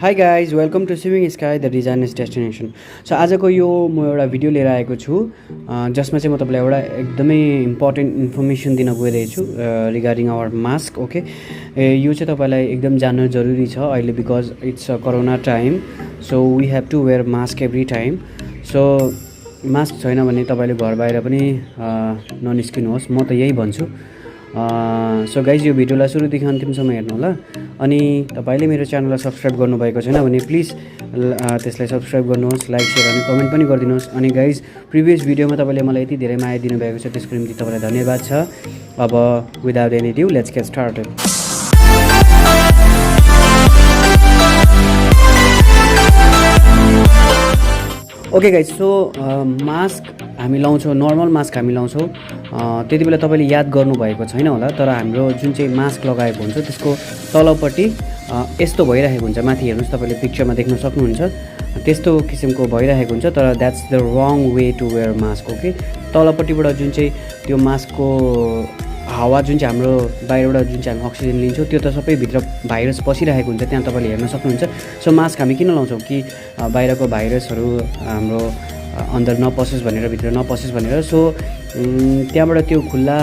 High guys welcome to swimming sky the designers destination. So आजको यो म एउटा भिडियो लिएर आएको छु जसमा चाहिँ म तपाईँलाई एउटा एकदमै इम्पोर्टेन्ट इन्फर्मेसन दिन गइरहेछु रिगार्डिङ आवर मास्क। ओके, यो चाहिँ तपाईँलाई एकदम जान्नु जरुरी छ अहिले because it's a corona time. So we have to wear mask every time. So mask छैन भने तपाईँले घर बाहिर पनि ननिस्किनुहोस्, म त यही भन्छु। सो गाइज यो भिडियोलाई सुरुदेखि अन्तिमसम्म हेर्नु होला। अनि तपाईँले मेरो च्यानललाई सब्सक्राइब गर्नुभएको छैन भने प्लिज त्यसलाई सब्सक्राइब गर्नुहोस्, लाइक सेयर अनि कमेन्ट पनि गरिदिनुहोस्। अनि गाइज प्रिभियस भिडियोमा तपाईँले मलाई यति धेरै माया दिनुभएको छ, त्यसको निम्ति तपाईँलाई धन्यवाद छ। अब without any due let's get started. Okay guys, so mask हामी लाउँछौँ, नर्मल मास्क हामी लाउँछौँ। त्यति बेला तपाईँले याद गर्नुभएको छैन होला, तर हाम्रो जुन चाहिँ मास्क लगाएको हुन्छ त्यसको तलपट्टि यस्तो भइरहेको हुन्छ। माथि हेर्नुहोस्, तपाईँले पिक्चरमा देख्न सक्नुहुन्छ त्यस्तो किसिमको भइरहेको हुन्छ, तर that's the wrong way to wear mask. Okay, तलपट्टिबाट जुन चाहिँ त्यो मास्कको हावा जुन चाहिँ हाम्रो बाहिरबाट जुन चाहिँ हामी अक्सिजन लिन्छौँ त्यो त सबै भित्र भाइरस पसिरहेको हुन्छ, त्यहाँ तपाईँले हेर्न सक्नुहुन्छ। सो मास्क हामी किन लाउँछौँ कि बाहिरको भाइरसहरू हाम्रो अन्दर नपसोस् भनेर, भित्र नपसोस् भनेर। सो त्यहाँबाट त्यो खुल्ला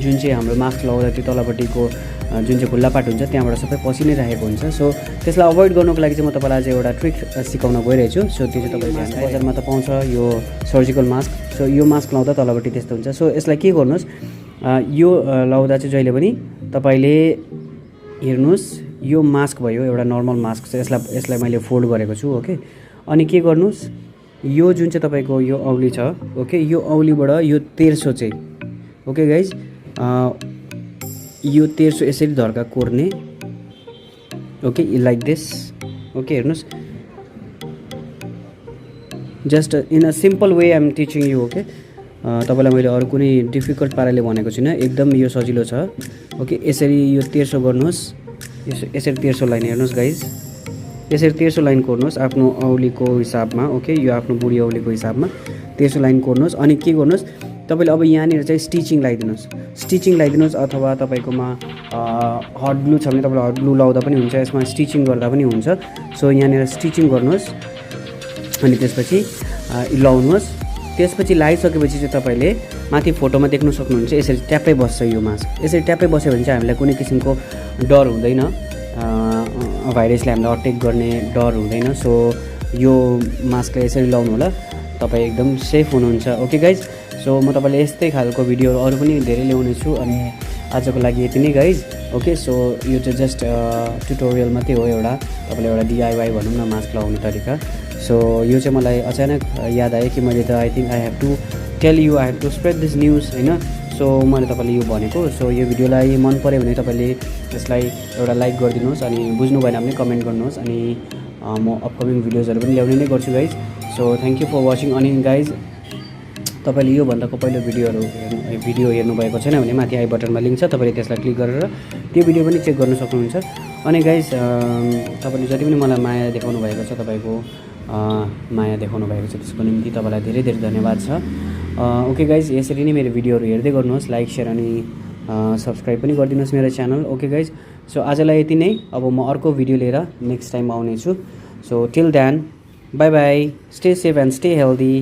जुन चाहिँ हाम्रो मास्क लगाउँदा त्यो तलपट्टिको जुन चाहिँ खुल्ला पार्ट हुन्छ त्यहाँबाट सबै पसि नै राखेको हुन्छ। सो त्यसलाई अभोइड गर्नुको लागि चाहिँ म तपाईँलाई आज एउटा ट्रिक सिकाउन गइरहेछु। सो त्यो चाहिँ तपाईँले बजारमा त पाउँछ यो सर्जिकल मास्क। सो यो मास्क लाउँदा तलपट्टि त्यस्तो हुन्छ। सो यसलाई के गर्नुहोस्, यो लाउँदा चाहिँ जहिले पनि तपाईँले हेर्नुहोस्, यो मास्क भयो एउटा नर्मल मास्क छ, यसलाई मैले फोल्ड गरेको छु। ओके, अनि के गर्नुहोस्, यो जुन चाहिँ तपाईँको यो औली छ, ओके, यो औलीबाट यो तेर्सो चाहिँ, ओके गाइज, यो तेर्सो यसरी धर्का कोर्ने। Okay, like this. ओके, हेर्नुहोस्, just in a simple way I am teaching you. Okay, तपाईँलाई मैले अरू कुनै डिफिकल्ट पाराले भनेको छुइनँ, एकदम यो सजिलो छ। ओके, यसरी यो तेर्सो गर्नुहोस्, यसरी तेर्सो लाइन हेर्नुहोस् गाइज, यसरी तेर्सो लाइन कोर्नुहोस् आफ्नो औलीको हिसाबमा। ओके, यो आफ्नो बुढी औलीको हिसाबमा तेर्सो लाइन कोर्नुहोस्। अनि के गर्नुहोस्, तपाईँले अब यहाँनिर चाहिँ स्टिचिङ लगाइदिनुहोस् अथवा तपाईँकोमा हट ग्लु छ भने तपाईँले हट ग्लु लाउँदा पनि हुन्छ, यसमा स्टिचिङ गर्दा पनि हुन्छ। सो यहाँनिर स्टिचिङ गर्नुहोस् अनि त्यसपछि लाउनुहोस्। त्यसपछि लगाइसकेपछि चाहिँ तपाईँले माथि फोटोमा देख्न सक्नुहुन्छ यसरी ट्याप्पै बस्छ यो मास्क। यसरी ट्याप्पै बस्यो भने चाहिँ हामीलाई कुनै किसिमको डर हुँदैन, भाइरसले हामीलाई अट्याक गर्ने डर हुँदैन। सो यो मास्कलाई यसरी लाउनु होला, तपाईँ एकदम सेफ हुनुहुन्छ। ओके गाइज, सो म तपाईँले यस्तै खालको भिडियोहरू अरू पनि धेरै ल्याउने छु। अनि आजको लागि यति नै गाइज। ओके, सो यो चाहिँ जस्ट ट्युटोरियल मात्रै हो, एउटा तपाईँले एउटा DIY भनौँ न मास्क लगाउने तरिका। सो यो चाहिँ मलाई अचानक याद आयो कि मैले त I think I have to tell you, I have to spread this news, होइन। सो मैले तपाईँले यो भनेको। सो यो भिडियोलाई मन पऱ्यो भने तपाईँले यसलाई एउटा लाइक गरिदिनुहोस्, अनि बुझ्नु भएन भने कमेन्ट गर्नुहोस्। अनि म अपकमिङ भिडियोजहरू पनि ल्याउने नै गर्छु guys. So thank you for watching. अनि गाइज तपाईँले योभन्दाको पहिलो भिडियो हेर्नुभएको छैन भने माथि आई बटनमा लिङ्क छ, तपाईँले त्यसलाई क्लिक गरेर त्यो भिडियो पनि चेक गर्न सक्नुहुन्छ। अनि गाइज तपाईँले जति पनि मलाई माया देखाउनु भएको छ, तपाईँको माया देखाउनु भएको छ, त्यसको निम्ति तपाईँलाई धेरै धेरै धन्यवाद छ। ओके गाइज, यसरी नै मेरो भिडियोहरू हेर्दै गर्नुहोस्, लाइक सेयर अनि सब्सक्राइब पनि गरिदिनुहोस् मेरो च्यानल। ओके गाइज, सो आजलाई यति नै। अब म अर्को भिडियो लिएर नेक्स्ट टाइम आउनेछु। So till then bye bye, stay safe and stay healthy.